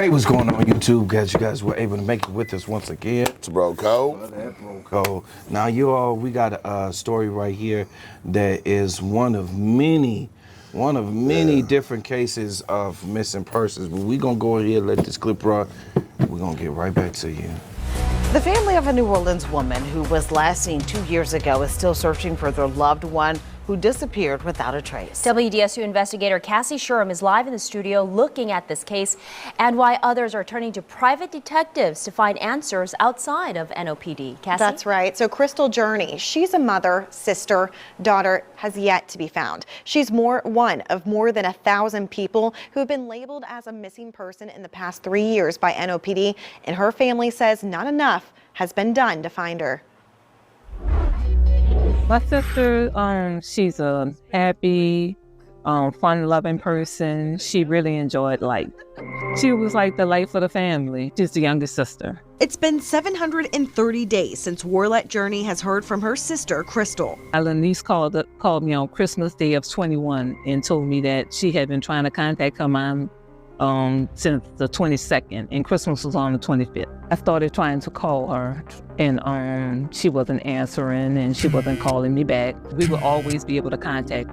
Hey, what's going on YouTube? Guys, you guys were able to make it with us once again. It's Bro Cole. That Bro Cole. Now, we got a story right here that is one of many different cases of missing persons. But we're going to go ahead and let this clip run. We're going to get right back to you. The family of a New Orleans woman who was last seen 2 years ago is still searching for their loved one who disappeared without a trace. WDSU investigator Cassie Sherham is live in the studio looking at this case and why others are turning to private detectives to find answers outside of NOPD. Cassie? That's right. So Crystal Journey, she's a mother, sister, daughter, has yet to be found. She's one of more than 1,000 people who have been labeled as a missing person in the past 3 years by NOPD, and her family says not enough has been done to find her. My sister, she's a happy, fun-loving person. She really enjoyed life. She was like the life of the family. She's the youngest sister. It's been 730 days since Warlette Journey has heard from her sister, Crystal. My niece called me on Christmas Day of 21 and told me that she had been trying to contact her mom since the 22nd, and Christmas was on the 25th. I started trying to call her, and she wasn't answering, and she wasn't calling me back. We would always be able to contact.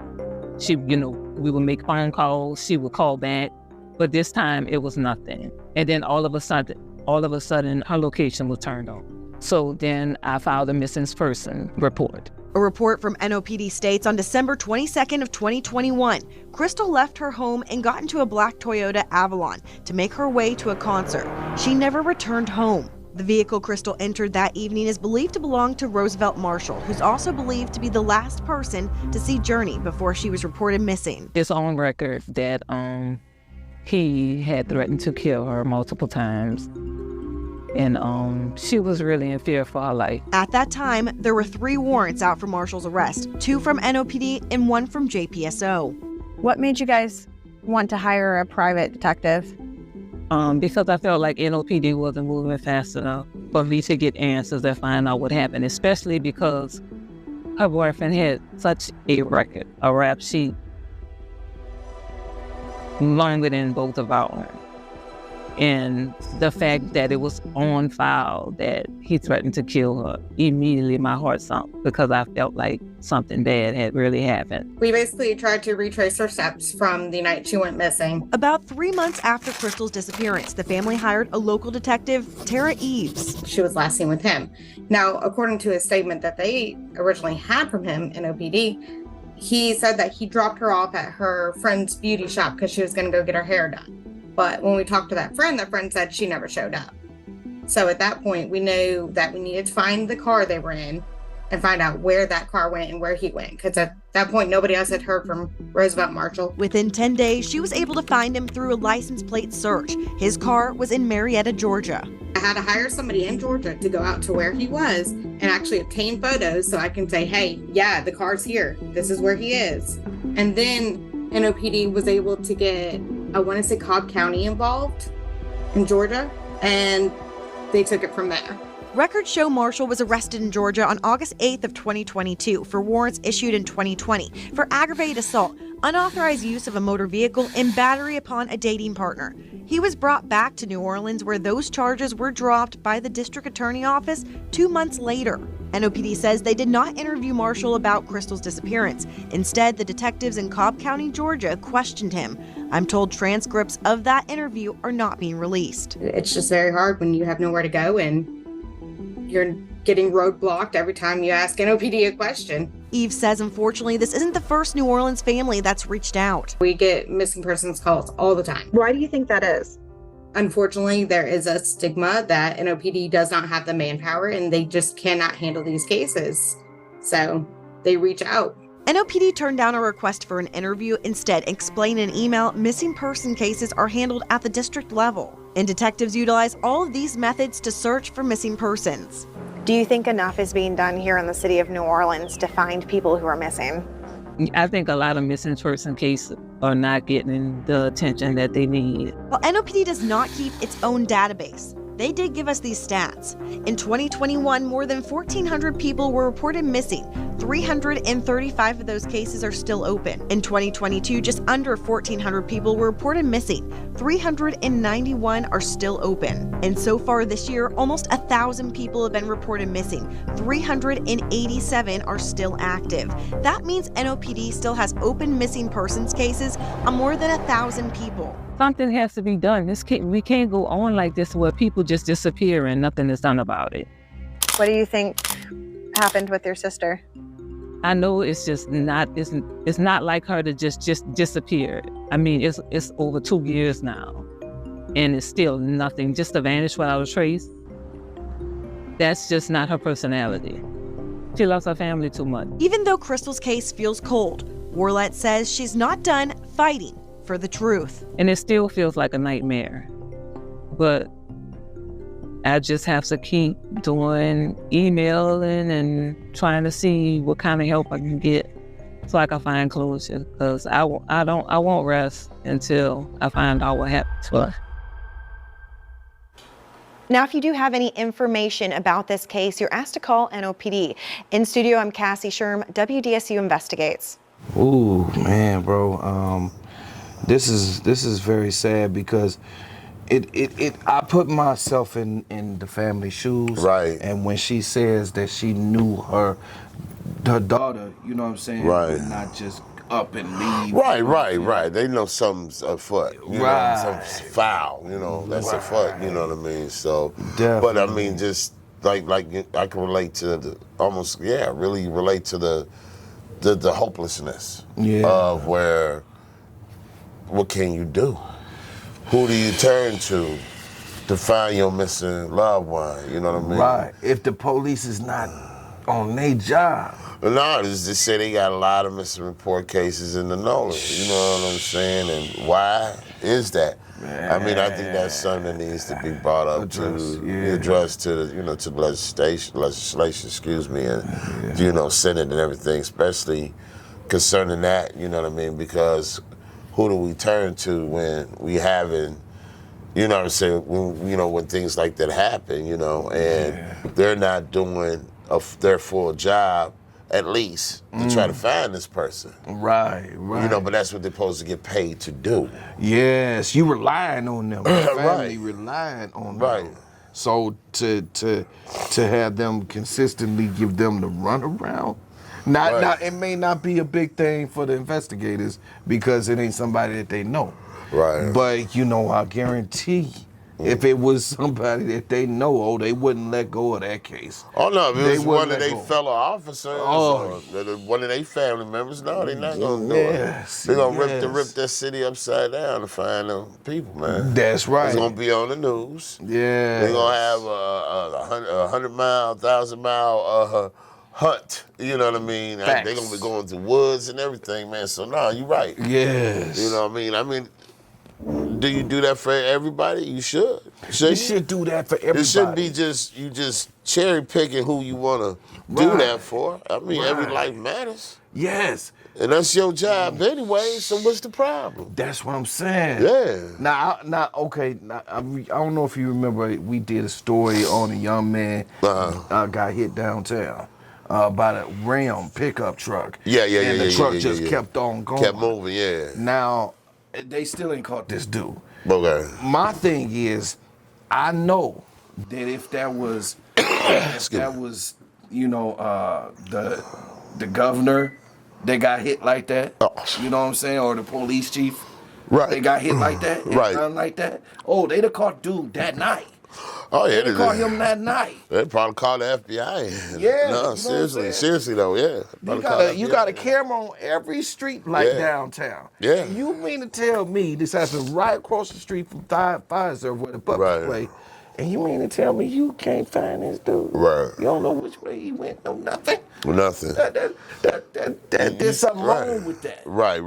We would make phone calls. She would call back, but this time it was nothing. And then all of a sudden, her location was turned on. So then I filed a missing person report. A report from NOPD states on December 22nd of 2021, Crystal left her home and got into a black Toyota Avalon to make her way to a concert. She never returned home. The vehicle Crystal entered that evening is believed to belong to Roosevelt Marshall, who's also believed to be the last person to see Journey before she was reported missing. It's on record that he had threatened to kill her multiple times. And she was really in fear for her life. At that time, there were 3 warrants out for Marshall's arrest, 2 from NOPD and 1 from JPSO. What made you guys want to hire a private detective? Because I felt like NOPD wasn't moving fast enough for me to get answers and find out what happened, especially because her boyfriend had such a record, a rap sheet, longer than both of our own. And the fact that it was on file that he threatened to kill her, immediately my heart sunk because I felt like something bad had really happened. We basically tried to retrace her steps from the night she went missing. About 3 months after Crystal's disappearance, the family hired a local detective, Tara Eves. She was last seen with him. Now, according to a statement that they originally had from him in OPD, he said that he dropped her off at her friend's beauty shop because she was going to go get her hair done. But when we talked to that friend said she never showed up. So at that point, we knew that we needed to find the car they were in and find out where that car went and where he went. Because at that point, nobody else had heard from Roosevelt Marshall. Within 10 days, she was able to find him through a license plate search. His car was in Marietta, Georgia. I had to hire somebody in Georgia to go out to where he was and actually obtain photos so I can say, hey, yeah, the car's here. This is where he is. And then NOPD was able to get, I want to say, Cobb County involved in Georgia, and they took it from there. Records show Marshall was arrested in Georgia on August 8th of 2022 for warrants issued in 2020 for aggravated assault, unauthorized use of a motor vehicle, and battery upon a dating partner. He was brought back to New Orleans where those charges were dropped by the district attorney office 2 months later. NOPD says they did not interview Marshall about Crystal's disappearance. Instead, the detectives in Cobb County, Georgia questioned him. I'm told transcripts of that interview are not being released. It's just very hard when you have nowhere to go and you're getting roadblocked every time you ask NOPD a question. Eve says, unfortunately, this isn't the first New Orleans family that's reached out. We get missing persons calls all the time. Why do you think that is? Unfortunately, there is a stigma that NOPD does not have the manpower and they just cannot handle these cases. So they reach out. NOPD turned down a request for an interview, instead explained in an email missing person cases are handled at the district level, and detectives utilize all of these methods to search for missing persons. Do you think enough is being done here in the city of New Orleans to find people who are missing? I think a lot of missing person cases are not getting the attention that they need. While NOPD does not keep its own database, they did give us these stats. In 2021, more than 1,400 people were reported missing. 335 of those cases are still open. In 2022, just under 1,400 people were reported missing. 391 are still open. And so far this year, almost 1,000 people have been reported missing. 387 are still active. That means NOPD still has open missing persons cases on more than 1,000 people. Something has to be done. We can't go on like this where people just disappear and nothing is done about it. What do you think happened with your sister? I know it's just not, it's not like her to just disappear. I mean, it's over 2 years now and it's still nothing, just to vanish without a trace. That's just not her personality. She loves her family too much. Even though Crystal's case feels cold, Warlett says she's not done fighting for the truth. And it still feels like a nightmare. But I just have to keep doing emailing and trying to see what kind of help I can get so I can find closure. Because I won't rest until I find out what happened to her. Now, if you do have any information about this case, you're asked to call NOPD. In studio, I'm Cassie Sherm, WDSU Investigates. Ooh, man, bro. This is very sad because I put myself in the family shoes. Right. And when she says that she knew her daughter, you know what I'm saying? Right. Would not just up and leave. Right. They know something's afoot. You Right. know, something's foul. You know, that's afoot. You know what I mean? So, Definitely. but I mean, just like I can relate to really relate to the hopelessness of where. What can you do? Who do you turn to find your missing loved one? You know what I mean? Right. If the police is not on their job. No, they say they got a lot of missing report cases in the Nolans. You know what I'm saying? And why is that? Man. I mean, I think that's something that needs to be brought up addressed to the to the legislation, excuse me, and Senate and everything, especially concerning that. You know what I mean? Because who do we turn to when we haven't, you know what I'm saying, when things like that happen, and they're not doing their full job, at least, to try to find this person. Right. But that's what they're supposed to get paid to do. Yes, you relying on them. The family relying on them. Right. So to have them consistently give them the runaround, Not it may not be a big thing for the investigators because it ain't somebody that they know. Right. But I guarantee if it was somebody that they know, they wouldn't let go of that case. Oh no, if it was one of their fellow officers or one of their family members, no, they're not gonna do it. They're gonna rip that city upside down to find them people, man. That's right. It's gonna be on the news. Yeah. They're gonna have a 100-mile, 1,000-mile hunt, you know what I mean? They're gonna be going to woods and everything, man. So no, you're right. Yes. You know what I mean? Do you do that for everybody? You should. You should do that for everybody. It shouldn't be just cherry picking who you wanna do that for. I mean, every life matters. Yes. And that's your job anyway, so what's the problem? That's what I'm saying. Yeah. Now, I don't know if you remember, we did a story on a young man got hit downtown. By the Ram pickup truck. Yeah. And the truck just kept on going. Kept moving, yeah. Now, they still ain't caught this dude. Okay. My thing is, I know that if that was, the governor that got hit like that, you know what I'm saying, or the police chief, they got hit like that, and done like that. Oh, they'd have caught dude that night. Oh yeah, they caught him that night. They probably called the FBI. Yeah, no, seriously though, yeah. You got a camera on every street downtown. Yeah. And you mean to tell me this happened right across the street from Pfizer where the puppets play, and you mean to tell me you can't find this dude? Right. You don't know which way he went, no nothing. Nothing. There's something wrong with that. Right.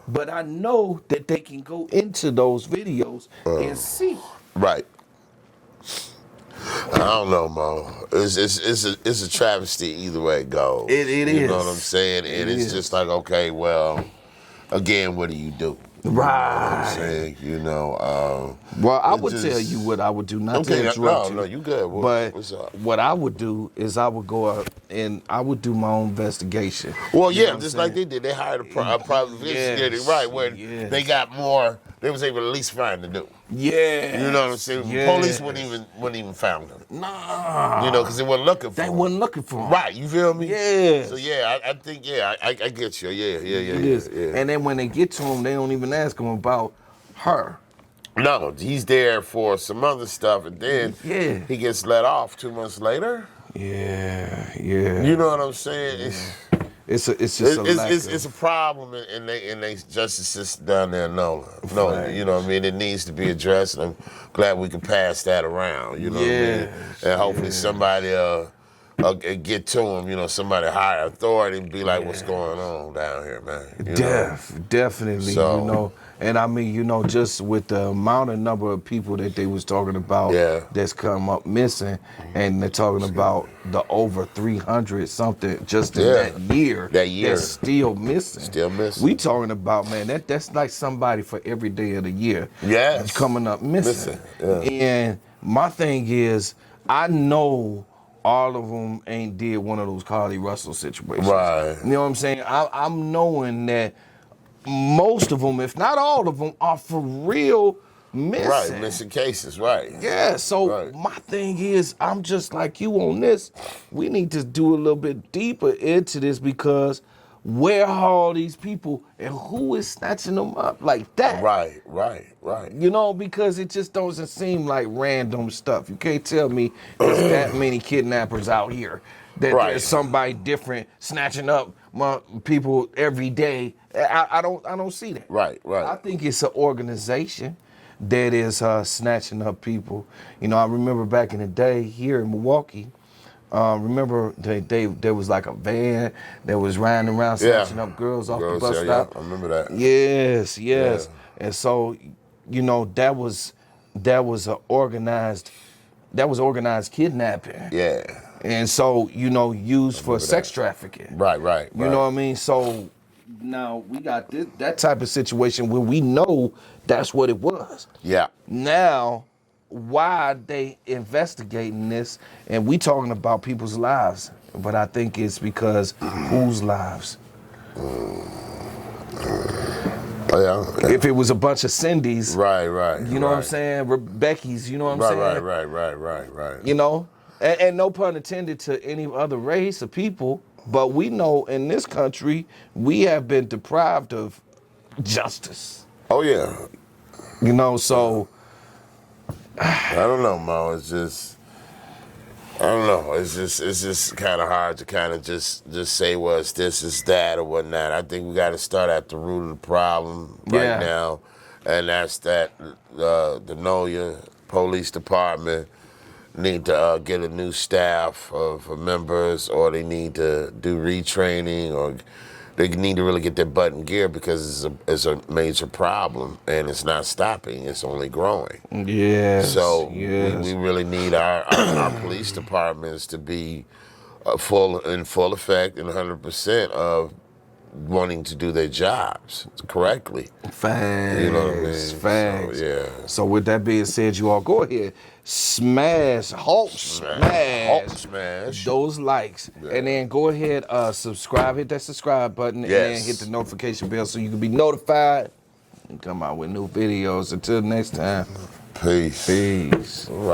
But I know that they can go into those videos and see. Right. I don't know, Mo. It's a travesty either way it goes. It is. You know what I'm saying? And it's just like, okay, well, again, what do you do? Right. You know what I'm saying? Well, I would tell you what I would do, not to interrupt you. No, you good. What's up? What I would do is I would go out and I would do my own investigation. Well, yeah, just like they did. They hired a private investigator, right, where they got more they was able to at least find the dude. Yeah. You know what I'm saying? Yes. Police wouldn't even found him. Nah. You know, because they weren't looking for They him. wasn't looking for him. Right, you feel me? Yeah. So yeah, I think I get you. Yeah. And then when they get to him, they don't even ask him about her. No, he's there for some other stuff, and then he gets let off 2 months later. Yeah. You know what I'm saying? It's It's a problem in they justice system down there in NOLA. No, you know what I mean? It needs to be addressed, and I'm glad we can pass that around, you know what I mean? And hopefully somebody get to him, you know, somebody higher authority and be like, what's going on down here, man? You know? Definitely, So, you know. And I mean, you know, just with the amount of number of people that they was talking about that's come up missing, and they're talking about the over 300 something just in that year that's still missing. Still missing. We talking about, man, that's like somebody for every day of the year. Yes. Coming up missing. Yeah. And my thing is, I know all of them ain't did one of those Carly Russell situations. Right. You know what I'm saying? I'm knowing that most of them, if not all of them, are for real missing. Right, missing cases, right. Yeah, so my thing is, I'm just like you on this. We need to do a little bit deeper into this, because where are all these people and who is snatching them up like that? Right. You know, because it just doesn't seem like random stuff. You can't tell me there's that many kidnappers out here, that there's somebody different snatching up people every day. I don't see that. Right. I think it's an organization that is snatching up people. You know, I remember back in the day here in Milwaukee, remember there was like a van that was riding around snatching up girls off the bus stop. I remember that. Yes. And so, you know, that was organized kidnapping. Yeah. And so, you know, used for sex trafficking. Right. You know what I mean? So now we got that type of situation where we know that's what it was. Yeah. Now, why they investigating this, and we talking about people's lives, but I think it's because whose lives? If it was a bunch of Cindy's, right. You know what I'm saying? Becky's, you know what I'm saying? Right. You know, and no pun intended to any other race or people, but we know in this country we have been deprived of justice. Oh yeah. You know, so I don't know, Mo. It's just, I don't know. It's just kind of hard to kind of just say, well, it's this, it's that, or whatnot. I think we got to start at the root of the problem right now, and that's that the NOLA Police Department need to get a new staff of members, or they need to do retraining, or they need to really get their butt in gear, because it's a major problem and it's not stopping, it's only growing. Yes. So we really need our police departments to be in full effect and 100% of wanting to do their jobs correctly. Facts. You know what I mean? Facts. So, So with that being said, you all go ahead, smash those likes, and then go ahead, subscribe, hit that subscribe button, and then hit the notification bell so you can be notified and come out with new videos. Until next time, peace. All right.